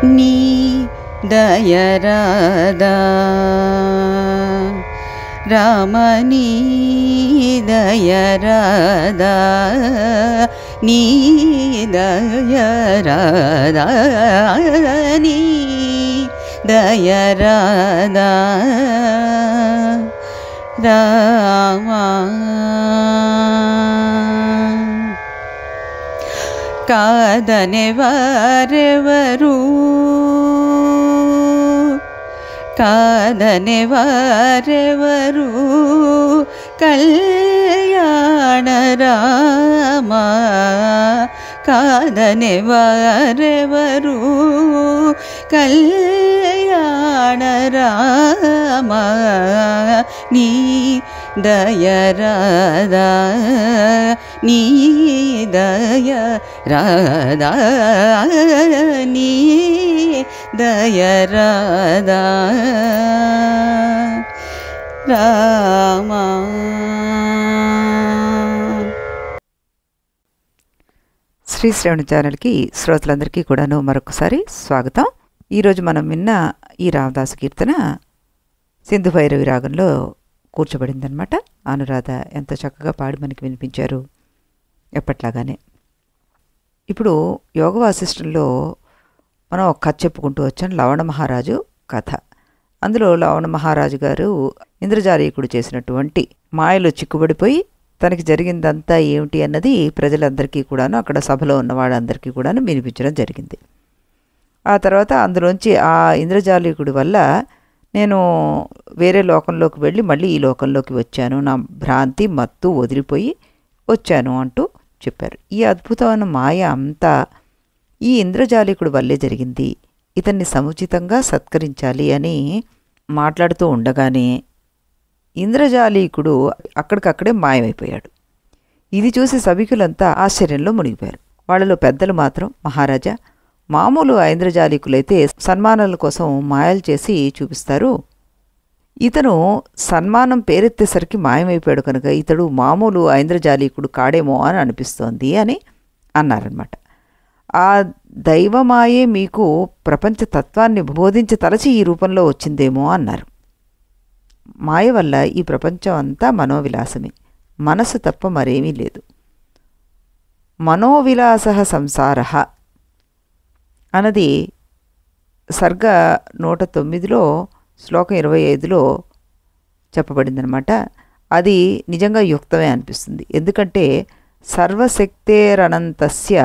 నీ దయరాదా రామ నీ దయరాదా నీ దయరాదా నీ దయరాదా రామా కాదనే వారెవరు కాదనే వారెవరు కళ్యాణ రామ కాదనే వారెవరు కళ్యాణ రామ నీ దయరాదా నీ దయరాదా నీ దయరాదా రామా. శ్రీ శ్రవణ ఛానల్కి శ్రోతలందరికీ కూడాను మరొకసారి స్వాగతం. ఈరోజు మనం విన్న ఈ రామదాసు కీర్తన సింధు భైరవి రాగంలో కూర్చోబడిందనమాట. అనురాధ ఎంతో చక్కగా పాడి మనకి వినిపించారు ఎప్పట్లాగానే. ఇప్పుడు యోగ వాసిష్టంలో మనం ఒక కథ చెప్పుకుంటూ వచ్చాం, లవణ మహారాజు కథ. అందులో లవణ మహారాజు గారు ఇంద్రజాలీకుడు చేసినటువంటి మాయలో చిక్కుబడిపోయి తనకి జరిగిందంతా ఏమిటి అన్నది ప్రజలందరికీ కూడాను, అక్కడ సభలో ఉన్న వాళ్ళందరికీ కూడాను వినిపించడం జరిగింది. ఆ తర్వాత అందులోంచి ఆ ఇంద్రజాలీకుడి వల్ల నేను వేరే లోకంలోకి వెళ్ళి మళ్ళీ ఈ లోకంలోకి వచ్చాను, నా భ్రాంతి మత్తు వదిలిపోయి వచ్చాను అంటూ చెప్పారు. ఈ అద్భుతమైన మాయ అంతా ఈ ఇంద్రజాలీకుడి వల్లే జరిగింది, ఇతన్ని సముచితంగా సత్కరించాలి అని మాట్లాడుతూ ఉండగానే ఇంద్రజాలీకుడు అక్కడికక్కడే మాయమైపోయాడు. ఇది చూసి సభికులంతా ఆశ్చర్యంలో మునిగిపోయారు. వాళ్ళలో పెద్దలు మాత్రం, మహారాజా, మామూలు ఐంద్రజాలీకులైతే సన్మానాల కోసం మాయలు చేసి చూపిస్తారు, ఇతను సన్మానం పేరెత్తేసరికి మాయమైపోయాడు కనుక ఇతడు మామూలు ఐంద్రజాలీకుడు కాడేమో అని అనిపిస్తోంది అని అన్నారనమాట. ఆ దైవమాయే మీకు ప్రపంచ తత్వాన్ని బోధించి తలచి ఈ రూపంలో వచ్చిందేమో అన్నారు. మాయ వల్ల ఈ ప్రపంచం అంతా మనోవిలాసమే, మనసు తప్ప మరేమీ లేదు. మనోవిలాస సంసార అన్నది సర్గ 109లో శ్లోకం 25లో చెప్పబడిందనమాట. అది నిజంగా యుక్తమే అనిపిస్తుంది. ఎందుకంటే సర్వశక్తేరనంతస్య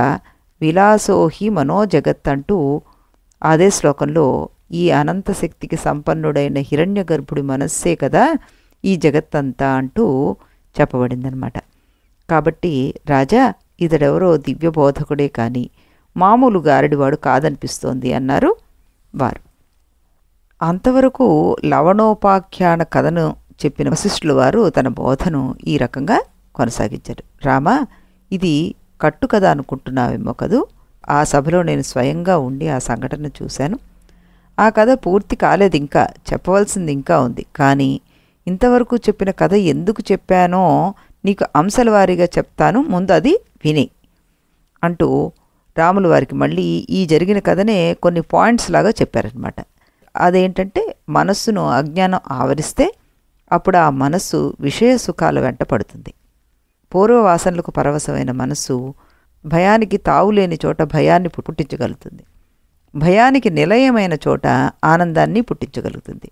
విలాసోహి మనోజగత్ అంటూ అదే శ్లోకంలో ఈ అనంత శక్తికి సంపన్నుడైన హిరణ్య గర్భుడి మనస్సే కదా ఈ జగత్తంతా అంటూ చెప్పబడిందనమాట. కాబట్టి రాజా, ఇతడెవరో దివ్యబోధకుడే కానీ మామూలు గారడివాడు కాదనిపిస్తోంది అన్నారు వారు. అంతవరకు లవణోపాఖ్యాన కథను చెప్పిన వశిష్ఠుల వారు తన బోధను ఈ రకంగా కొనసాగించారు. రామా, ఇది కట్టు కథ అనుకుంటున్నావేమో కదూ, ఆ సభలో నేను స్వయంగా ఉండి ఆ సంఘటన చూశాను. ఆ కథ పూర్తి కాలేదు, ఇంకా చెప్పవలసింది ఇంకా ఉంది. కానీ ఇంతవరకు చెప్పిన కథ ఎందుకు చెప్పానో నీకు అంశాల వారీగా చెప్తాను, ముందు అది విని అంటూ రాముల వారికి మళ్ళీ ఈ జరిగిన కథనే కొన్ని పాయింట్స్ లాగా చెప్పారనమాట. అదేంటంటే, మనస్సును అజ్ఞానం ఆవరిస్తే అప్పుడు ఆ మనస్సు విషయ సుఖాల వెంట పడుతుంది. పూర్వవాసనలకు పరవశమైన మనస్సు భయానికి తావులేని చోట భయాన్ని పుట్టించగలుగుతుంది, భయానికి నిలయమైన చోట ఆనందాన్ని పుట్టించగలుగుతుంది,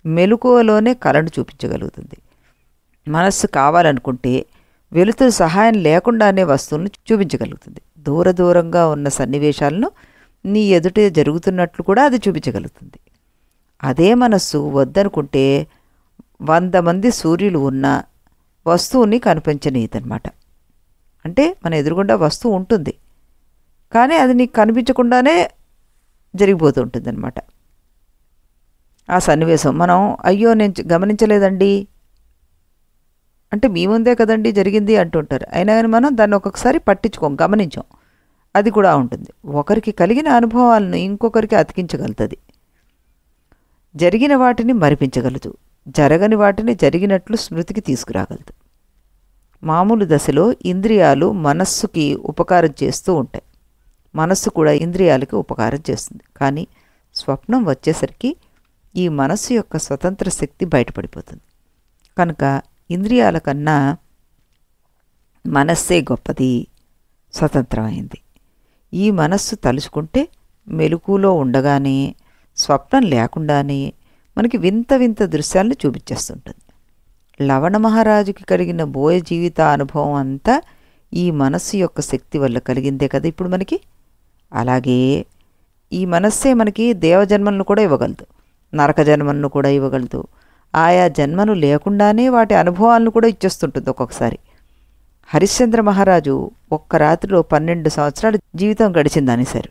మెలకువలోనే కళను చూపించగలుగుతుంది. మనస్సు కావాలనుకుంటే వెలుతురు సహాయం లేకుండానే వస్తువులను చూపించగలుగుతుంది. దూర దూరంగా ఉన్న సన్నివేశాలను నీ ఎదుట జరుగుతున్నట్లు కూడా అది చూపించగలుగుతుంది. అదే మనస్సు వద్దనుకుంటే 100 మంది సూర్యులు ఉన్న వస్తువుని కనిపించనీయదన్నమాట. అంటే మన ఎదురుగుండా వస్తువు ఉంటుంది, కానీ అది నీకు కనిపించకుండానే జరిగిపోతూ ఉంటుందన్నమాట. ఆ సన్నివేశం మనం అయ్యో నేను గమనించలేదండి అంటే మీ ముందే కదండి జరిగింది అంటుంటారు. అయినా కానీ మనం దాన్ని ఒక్కొక్కసారి పట్టించుకోం, గమనించాం. అది కూడా ఉంటుంది. ఒకరికి కలిగిన అనుభవాలను ఇంకొకరికి అతికించగలుగుతుంది. జరిగిన వాటిని మరిపించగలదు, జరగని వాటిని జరిగినట్లు స్మృతికి తీసుకురాగలదు. మామూలు దశలో ఇంద్రియాలు మనస్సుకి ఉపకారం చేస్తూ ఉంటాయి. మనస్సు కూడా ఇంద్రియాలకి ఉపకారం చేస్తుంది. కానీ స్వప్నం వచ్చేసరికి ఈ మనస్సు యొక్క స్వతంత్ర శక్తి బయటపడిపోతుంది. కనుక ఇంద్రియాల కన్నా మనస్సే గొప్పది, స్వతంత్రమైంది. ఈ మనస్సు తలుచుకుంటే మెలకువలో ఉండగానే, స్వప్నం లేకుండానే మనకి వింత వింత దృశ్యాలను చూపించేస్తుంటుంది. లవణ మహారాజుకి కలిగిన బోయ జీవిత అనుభవం అంతా ఈ మనస్సు యొక్క శక్తి వల్ల కలిగిందే కదా ఇప్పుడు మనకి. అలాగే ఈ మనస్సే మనకి దేవజన్మలను కూడా ఇవ్వగలదు, నరక జన్మలను కూడా ఇవ్వగలదు. ఆయా జన్మను లేకుండానే వాటి అనుభవాలను కూడా ఇచ్చేస్తుంటుంది ఒక్కొక్కసారి. హరిశ్చంద్ర మహారాజు ఒక్క రాత్రిలో 12 సంవత్సరాలు జీవితం గడిచిందనేశారు.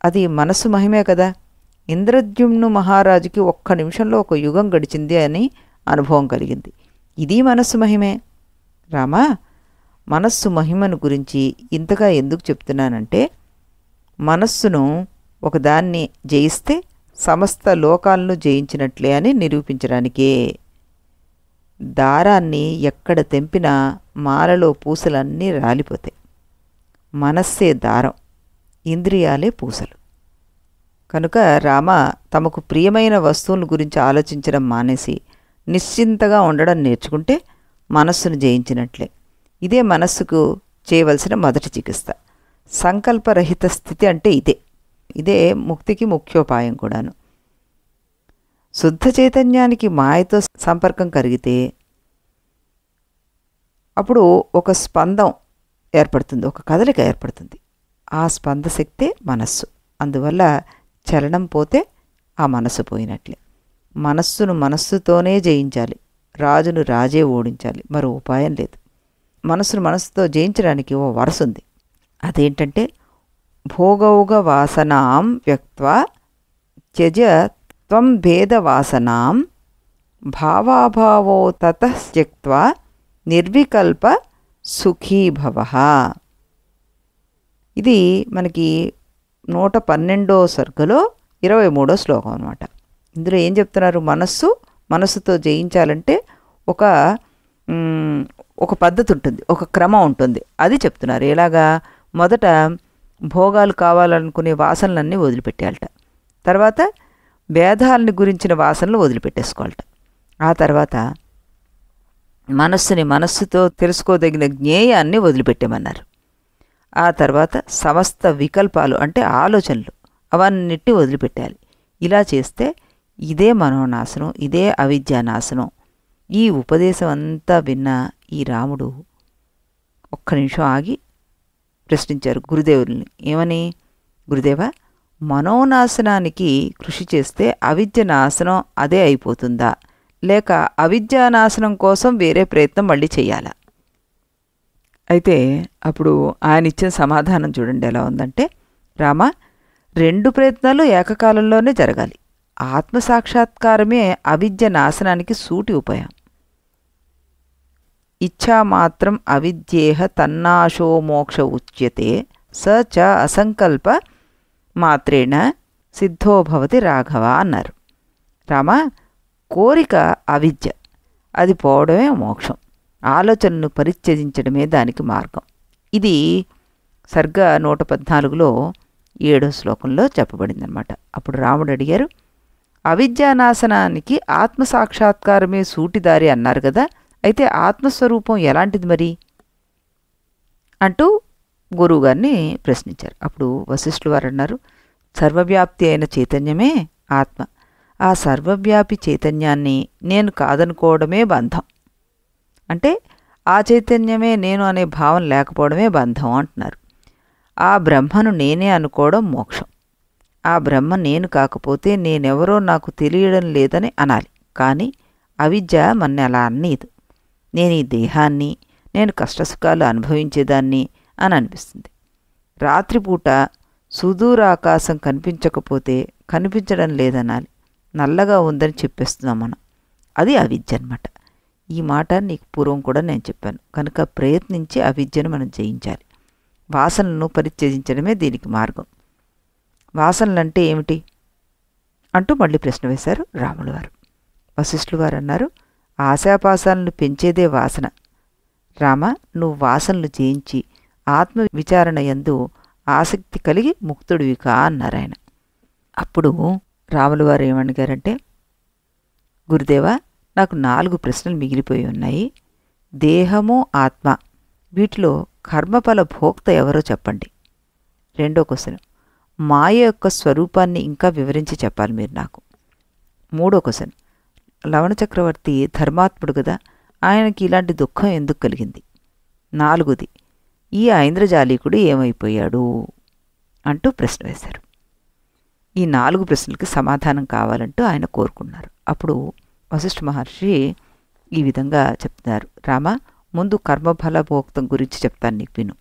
అది మనస్సు మహిమే కదా. ఇంద్రద్యుమ్ను మహారాజుకి ఒక్క నిమిషంలో ఒక యుగం గడిచింది అని అనుభవం కలిగింది. ఇది మనస్సు మహిమే. రామా, మనస్సు మహిమను గురించి ఇంతగా ఎందుకు చెప్తున్నానంటే, మనస్సును ఒకదాన్ని జయిస్తే సమస్త లోకాలను జయించినట్లే అని నిరూపించడానికే. దారాన్ని ఎక్కడ తెంపినా మాలలో పూసలన్నీ రాలిపోతాయి. మనస్సే దారం, ఇంద్రియాలే పూసలు. కనుక రామ తమకు ప్రియమైన వస్తువుల గురించి ఆలోచించడం మానేసి నిశ్చింతగా ఉండడం నేర్చుకుంటే మనస్సును జయించినట్లే. ఇదే మనస్సుకు చేయవలసిన మొదటి చికిత్స. సంకల్పరహిత స్థితి అంటే ఇదే ముక్తికి ముఖ్యోపాయం కూడాను. శుద్ధ చైతన్యానికి మాయతో సంపర్కం కలిగితే అప్పుడు ఒక స్పందం ఏర్పడుతుంది, ఒక కదలిక ఏర్పడుతుంది. ఆ స్పందశక్తే మనస్సు. అందువల్ల చలనం పోతే ఆ మనస్సు పోయినట్లే. మనస్సును మనస్సుతోనే జయించాలి, రాజును రాజే ఓడించాలి, మరో ఉపాయం లేదు. మనస్సును మనస్సుతో జయించడానికి ఓ వరస ఉంది. అదేంటంటే, భోగౌగ వాసనాం వ్యక్త్వా త్యజ త్వం భేద వాసనాం భావాభావో తతః త్యక్త్వా నిర్వికల్ప సుఖీభవః. ఇది మనకి 112వ సర్గలో 23వ శ్లోకం అన్నమాట. ఇందులో ఏం చెప్తున్నారు? మనస్సుతో జయించాలంటే ఒక పద్ధతి ఉంటుంది, ఒక క్రమం ఉంటుంది. అది చెప్తున్నారు. ఎలాగా? మొదట భోగాలు కావాలనుకునే వాసనలన్నీ వదిలిపెట్టాలట. తర్వాత భేదాలని గురించిన వాసనలు వదిలిపెట్టేసుకోవాలట. ఆ తర్వాత మనస్సుతో తెలుసుకోదగిన జ్ఞేయాన్ని వదిలిపెట్టేమన్నారు. ఆ తర్వాత సమస్త వికల్పాలు అంటే ఆలోచనలు అవన్నిటిని వదిలిపెట్టాలి. ఇలా చేస్తే ఇదే మనోనాశనం, ఇదే అవిద్యానాశనం. ఈ ఉపదేశం అంతా విన్న ఈ రాముడు ఒక్క నిమిషం ఆగి ప్రశ్నించారు గురుదేవుల్ని. ఏమని? గురుదేవా, మనోనాశనానికి కృషి చేస్తే అవిద్య నాశనం అదే అయిపోతుందా, లేక అవిద్యానాశనం కోసం వేరే ప్రయత్నం మళ్ళీ చేయాలా? అయితే అప్పుడు ఆయన ఇచ్చిన సమాధానం చూడండి ఎలా ఉందంటే, రామ, 2 ప్రయత్నాలు ఏకకాలంలోనే జరగాలి. ఆత్మసాక్షాత్కారమే అవిద్య నాశనానికి సూటి ఉపాయం. ఇచ్ఛామాత్రం అవిద్యేహ తన్నాశో మోక్ష ఉచ్యతే స చ అసంకల్ప మాత్రేణ సిద్ధో భవతి రాఘవ అన్నారు. రామ, కోరిక అవిద్య, అది పోవడమే మోక్షం. ఆలోచనను పరిత్యజించడమే దానికి మార్గం. ఇది సర్గ 114లో 7వ శ్లోకంలో చెప్పబడిందనమాట. అప్పుడు రాముడు అడిగారు, అవిద్యానాశనానికి ఆత్మసాక్షాత్కారమే సూటిదారి అన్నారు కదా, అయితే ఆత్మస్వరూపం ఎలాంటిది మరి అంటూ గురువుగారిని ప్రశ్నించారు. అప్పుడు వశిష్ఠులు వారు అన్నారు, సర్వవ్యాప్తి అయిన చైతన్యమే ఆత్మ. ఆ సర్వవ్యాపి చైతన్యాన్ని నేను కాదనుకోవడమే బంధం. అంటే ఆ చైతన్యమే నేను అనే భావం లేకపోవడమే బంధం అంటున్నారు. ఆ బ్రహ్మను నేనే అనుకోవడం మోక్షం. ఆ బ్రహ్మ నేను కాకపోతే నేనెవరో నాకు తెలియడం లేదని అనాలి. కానీ అవిద్య మన్ని అలా అన్నీదు. నేను ఈ దేహాన్ని, నేను కష్టసుఖాలు అనుభవించేదాన్ని అని అనిపిస్తుంది. రాత్రిపూట సుదూరాకాశం కనిపించకపోతే కనిపించడం లేదనాలి. నల్లగా ఉందని చెప్పేస్తున్నాం మనం. అది అవిద్య అన్నమాట. ఈ మాట నీకు పూర్వం కూడా నేను చెప్పాను. కనుక ప్రయత్నించి అవిద్యను మనం జయించాలి. వాసనలను పరిత్యజించడమే దీనికి మార్గం. వాసనలంటే ఏమిటి అంటూ మళ్ళీ ప్రశ్న వేశారు రాములు వారు. వశిష్ఠులు వారు అన్నారు, ఆశాపాసాలను పెంచేదే వాసన. రామ, నువ్వు వాసనలు జయించి ఆత్మ విచారణ యందు ఆసక్తి కలిగి ముక్తుడివి కా అన్నారాయన. అప్పుడు రాములు వారు ఏమడిగారంటే, గురుదేవా, నాకు 4 ప్రశ్నలు మిగిలిపోయి ఉన్నాయి. దేహము, ఆత్మ, వీటిలో కర్మఫల భోక్త ఎవరో చెప్పండి. రెండో క్వశ్చన్, మాయ యొక్క స్వరూపాన్ని ఇంకా వివరించి చెప్పాలి మీరు నాకు. మూడో క్వశ్చన్, లవణ చక్రవర్తి ధర్మాత్ముడు కదా, ఆయనకి ఇలాంటి దుఃఖం ఎందుకు కలిగింది? 4ది, ఈ ఐంద్రజాలీకుడు ఏమైపోయాడు అంటూ ప్రశ్న వేశారు. ఈ 4 ప్రశ్నలకి సమాధానం కావాలంటూ ఆయన కోరుకున్నారు. అప్పుడు వశిష్ఠ మహర్షి ఈ విధంగా చెప్తున్నారు, రామ, ముందు కర్మఫల భోక్తం గురించి చెప్తాను నీకు, విను.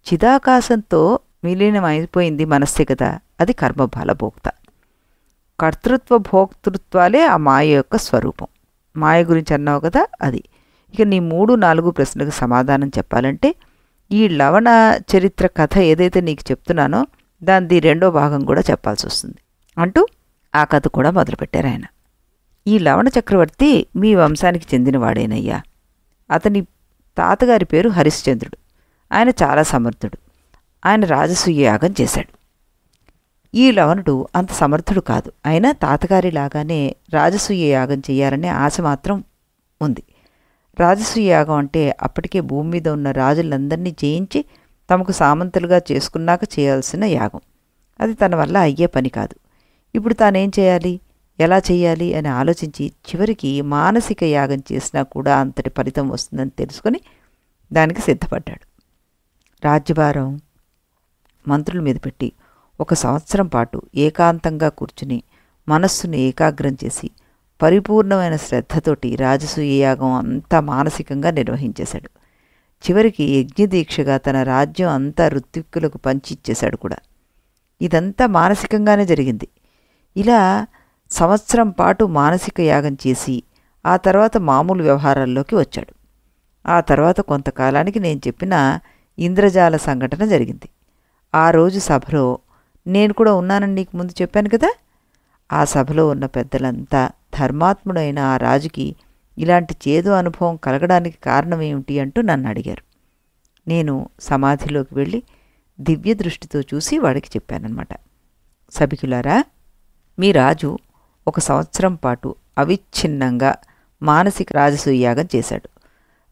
చిదాకాశంతో విలీనం అయిపోయింది మనస్సే కదా, అది కర్మఫల భోక్త. కర్తృత్వ భోక్తృత్వాలే ఆ మాయ యొక్క స్వరూపం. మాయ గురించి అన్నావు కదా, అది. ఇక నీ 3, 4 ప్రశ్నలకు సమాధానం చెప్పాలంటే ఈ లవణ చరిత్ర కథ ఏదైతే నీకు చెప్తున్నానో దానిది 2వ భాగం కూడా చెప్పాల్సి వస్తుంది అంటూ ఆ కథ కూడా మొదలుపెట్టారు ఆయన. ఈ లవణ చక్రవర్తి మీ వంశానికి చెందినవాడేనయ్యా. అతని తాతగారి పేరు హరిశ్చంద్రుడు. ఆయన చాలా సమర్థుడు. ఆయన రాజసూయ యాగం చేశాడు. ఈ లవణుడు అంత సమర్థుడు కాదు. అయినా తాతగారిలాగానే రాజసూయ యాగం చేయాలనే ఆశ మాత్రం ఉంది. రాజసూయ యాగం అంటే అప్పటికే భూమి మీద ఉన్న రాజులందరినీ జయించి తమకు సామంతులుగా చేసుకున్నాక చేయాల్సిన యాగం. అది తన వల్ల అయ్యే పని కాదు. ఇప్పుడు తానేం చేయాలి, ఎలా చేయాలి అని ఆలోచించి చివరికి మానసిక యాగం చేసినా కూడా అంతటి ఫలితం వస్తుందని తెలుసుకొని దానికి సిద్ధపడ్డాడు. రాజ్యభారం మంత్రుల మీద పెట్టి 1 సంవత్సరం పాటు ఏకాంతంగా కూర్చుని మనస్సును ఏకాగ్రం చేసి పరిపూర్ణమైన శ్రద్ధతోటి రాజసూయ యాగం అంతా మానసికంగా నిర్వహించేశాడు. చివరికి యజ్ఞదీక్షగా తన రాజ్యం అంతా ఋత్విక్కులకు పంచిచ్చేశాడు కూడా. ఇదంతా మానసికంగానే జరిగింది. ఇలా సంవత్సరం పాటు మానసిక యాగం చేసి ఆ తర్వాత మామూలు వ్యవహారాల్లోకి వచ్చాడు. ఆ తర్వాత కొంతకాలానికి నేను చెప్పిన ఇంద్రజాల సంఘటన జరిగింది. ఆ రోజు సభలో నేను కూడా ఉన్నానని నీకు ముందు చెప్పాను కదా. ఆ సభలో ఉన్న పెద్దలంతా ధర్మాత్ముడైన ఆ రాజుకి ఇలాంటి చేదు అనుభవం కలగడానికి కారణమేమిటి అంటూ నన్ను అడిగారు. నేను సమాధిలోకి వెళ్ళి దివ్య దృష్టితో చూసి వాడికి చెప్పానన్నమాట. సభికులారా, మీ రాజు 1 సంవత్సరం పాటు అవిచ్ఛిన్నంగా మానసిక రాజసూయ యాగం చేశాడు.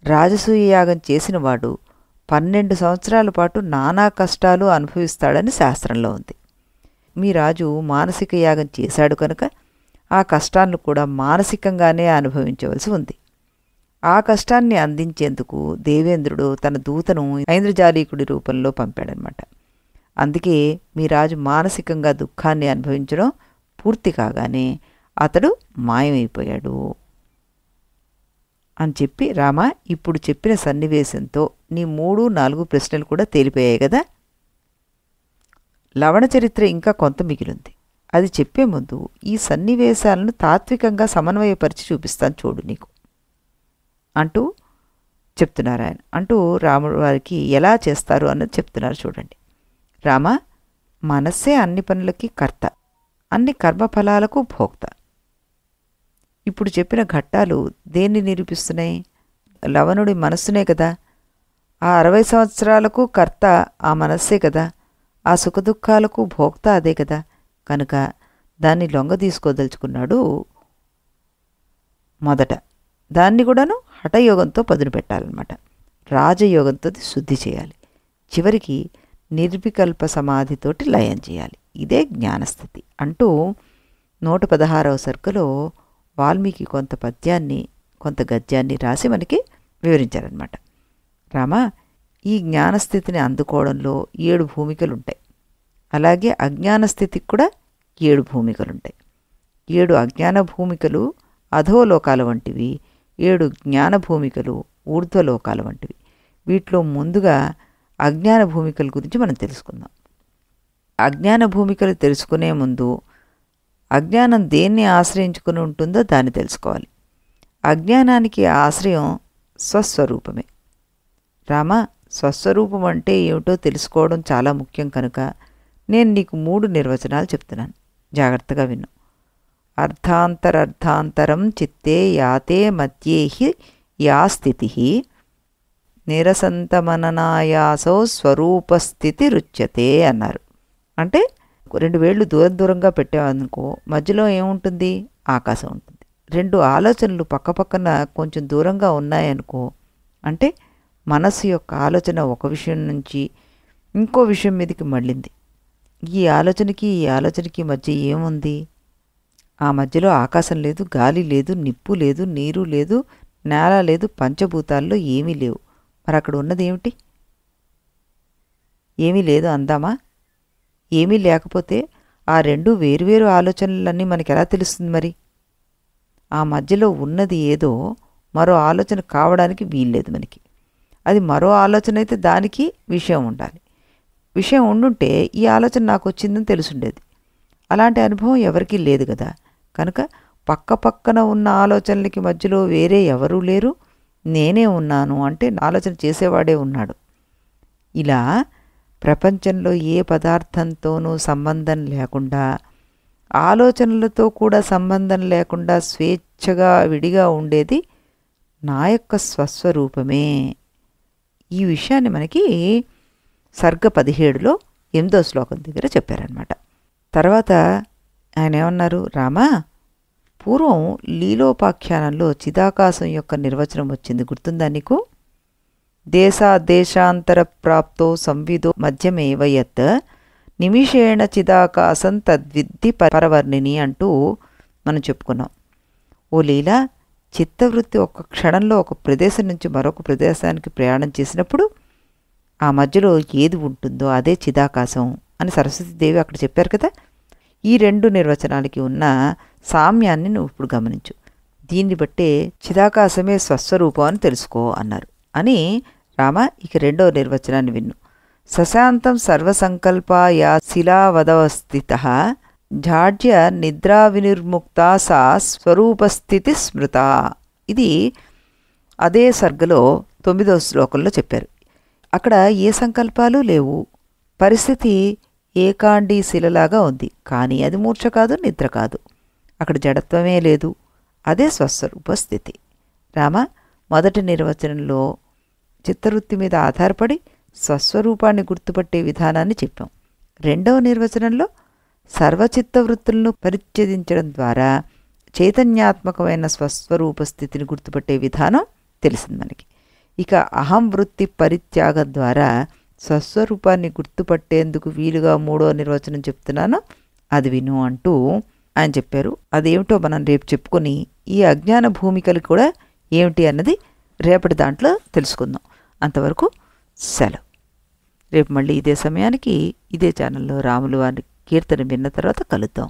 రాజసూయ యాగం చేసినవాడు 12 సంవత్సరాల పాటు నానా కష్టాలు అనుభవిస్తాడని శాస్త్రంలో ఉంది. మీ రాజు మానసిక యాగం చేశాడు కనుక ఆ కష్టాలను కూడా మానసికంగానే అనుభవించవలసి ఉంది. ఆ కష్టాన్ని అందించేందుకు దేవేంద్రుడు తన దూతను ఐంద్రజాలీకుడి రూపంలో పంపాడనమాట. అందుకే మీ రాజు మానసికంగా దుఃఖాన్ని అనుభవించడం పూర్తి కాగానే అతడు మాయమైపోయాడు అని చెప్పి, రామ, ఇప్పుడు చెప్పిన సన్నివేశంతో నీ 3, 4 ప్రశ్నలు కూడా తేలిపోయాయి కదా. లవణ చరిత్ర ఇంకా కొంత మిగిలింది. అది చెప్పే ముందు ఈ సన్నివేశాలను తాత్వికంగా సమన్వయపరిచి చూపిస్తాను చూడు నీకు అంటూ చెప్తున్నారు ఆయన. అంటూ రాముడు వారికి ఎలా చేస్తారు అన్నది చెప్తున్నారు చూడండి. రామ, మనస్సే అన్ని పనులకి కర్త, అన్ని కర్మఫలాలకు భోక్త. ఇప్పుడు చెప్పిన ఘట్టాలు దేన్ని నిరూపిస్తున్నాయి? లవణుడి మనస్సునే కదా. ఆ 60 సంవత్సరాలకు కర్త ఆ మనస్సే కదా. ఆ సుఖదుఖాలకు భోక్త అదే కదా. కనుక దాన్ని లొంగ తీసుకోదలుచుకున్నాడు. మొదట దాన్ని కూడాను హఠయోగంతో పదును పెట్టాలన్నమాట. రాజయోగంతో శుద్ధి చేయాలి. చివరికి నిర్వికల్ప సమాధితోటి లయం చేయాలి. ఇదే జ్ఞానస్థితి అంటూ 116వ సర్గలో వాల్మీకి కొంత పద్యాన్ని కొంత గద్యాన్ని రాసి మనకి వివరించారనమాట. రామ, ఈ జ్ఞానస్థితిని అందుకోవడంలో 7 భూమికలుంటాయి. అలాగే అజ్ఞానస్థితికి కూడా 7 భూమికలుంటాయి. 7 అజ్ఞాన భూమికలు అధోలోకాల వంటివి, 7 జ్ఞాన భూమికలు ఊర్ధ్వలోకాల వంటివి. వీటిలో ముందుగా అజ్ఞాన భూమికల గురించి మనం తెలుసుకుందాం. అజ్ఞాన భూమికలు తెలుసుకునే ముందు అజ్ఞానం దేన్ని ఆశ్రయించుకుని ఉంటుందో దాన్ని తెలుసుకోవాలి. అజ్ఞానానికి ఆశ్రయం స్వస్వరూపమే. రామ, స్వస్వరూపం అంటే ఏమిటో తెలుసుకోవడం చాలా ముఖ్యం కనుక నేను నీకు 3 నిర్వచనాలు చెప్తున్నాను. జాగ్రత్తగా విను. అర్థాంతరర్థాంతరం చిత్తే యాతే మధ్యేహి యా స్థితి నిరసంతమననాయాసో స్వరూపస్థితి రుచ్యతే అన్నారు. అంటే 2 వేళ్ళు దూరంగా పెట్టామనుకో, మధ్యలో ఏముంటుంది? ఆకాశం ఉంటుంది. 2 ఆలోచనలు పక్కపక్కన కొంచెం దూరంగా ఉన్నాయనుకో, అంటే మనసు యొక్క ఆలోచన ఒక విషయం నుంచి ఇంకో విషయం మీదకి మళ్ళింది. ఈ ఆలోచనకి మధ్య ఏముంది? ఆ మధ్యలో ఆకాశం లేదు, గాలి లేదు, నిప్పు లేదు, నీరు లేదు, నేల లేదు, పంచభూతాల్లో ఏమీ లేవు. మరి అక్కడ ఉన్నది ఏమిటి? ఏమీ లేదు అందామా? ఏమీ లేకపోతే ఆ 2 వేరువేరు ఆలోచనలన్నీ మనకి ఎలా తెలుస్తుంది మరి? ఆ మధ్యలో ఉన్నది ఏదో మరో ఆలోచన కావడానికి వీల్లేదు మనకి. అది మరో ఆలోచన అయితే దానికి విషయం ఉండాలి. విషయం ఉండుంటే ఈ ఆలోచన నాకు వచ్చిందని తెలుసుండేది. అలాంటి అనుభవం ఎవరికీ లేదు కదా. కనుక పక్కపక్కన ఉన్న ఆలోచనలకి మధ్యలో వేరే ఎవరూ లేరు, నేనే ఉన్నాను అంటే ఆలోచన చేసేవాడే ఉన్నాడు. ఇలా ప్రపంచంలో ఏ పదార్థంతోనూ సంబంధం లేకుండా, ఆలోచనలతో కూడా సంబంధం లేకుండా స్వేచ్ఛగా విడిగా ఉండేది నా యొక్క స్వస్వరూపమే. ఈ విషయాన్ని మనకి సర్గ 17లో 8వ శ్లోకం దగ్గర చెప్పారనమాట. తర్వాత ఆయన ఏమన్నారు? రామా, పూర్వం లీలోపాఖ్యానంలో చిదాకాశం యొక్క నిర్వచనం వచ్చింది, గుర్తుందా నీకు? దేశాంతర ప్రాప్తో సంవిదో మధ్యమేవ యత్ నిమిషేణ చిదాకాశం తద్విద్ధి పరవర్ణిని అంటూ మనం చెప్పుకున్నాం. ఓ లీలా, చిత్తవృత్తి ఒక క్షణంలో ఒక ప్రదేశం నుంచి మరొక ప్రదేశానికి ప్రయాణం చేసినప్పుడు ఆ మధ్యలో ఏది ఉంటుందో అదే చిదాకాశం అని సరస్వతీదేవి అక్కడ చెప్పారు కదా. ఈ 2 నిర్వచనాలకి ఉన్న సామ్యాన్ని నువ్వు ఇప్పుడు గమనించు. దీన్ని బట్టే చిదాకాశమే స్వస్వరూపం అని తెలుసుకో అన్నారు. అని రామ, ఇక 2వ నిర్వచనాన్ని విన్ను. సశాంతం సర్వసంకల్పా యా శిలావదవస్థితః జాడ్య నిద్రా వినిర్ముక్త సా స్వరూపస్థితి స్మృత. ఇది అదే సర్గలో 9వ శ్లోకంలో చెప్పారు. అక్కడ ఏ సంకల్పాలు లేవు, పరిస్థితి ఏకాండీ శిలలాగా ఉంది. కానీ అది మూర్ఛ కాదు, నిద్ర కాదు, అక్కడ జడత్వమే లేదు. అదే స్వస్వరూప స్థితి. రామ, మొదటి నిర్వచనంలో చిత్తవృత్తి మీద ఆధారపడి స్వస్వరూపాన్ని గుర్తుపట్టే విధానాన్ని చెప్పాం. 2వ నిర్వచనంలో సర్వచిత్తవృత్తులను పరిచ్ఛేదించడం ద్వారా చైతన్యాత్మకమైన స్వస్వరూప స్థితిని గుర్తుపట్టే విధానం తెలిసింది మనకి. ఇక అహం వృత్తి పరిత్యాగం ద్వారా స్వస్వరూపాన్ని గుర్తుపట్టేందుకు వీలుగా 3వ నిర్వచనం చెప్తున్నాను, అది విను అంటూ ఆయన చెప్పారు. అదేమిటో మనం రేపు చెప్పుకొని ఈ అజ్ఞాన భూమికలు కూడా ఏమిటి అన్నది రేపటి దాంట్లో తెలుసుకుందాం. అంతవరకు సెలవు. రేపు మళ్ళీ ఇదే సమయానికి ఇదే ఛానల్లో రాములు వారి కీర్తన విన్న తర్వాత కలుద్దాం.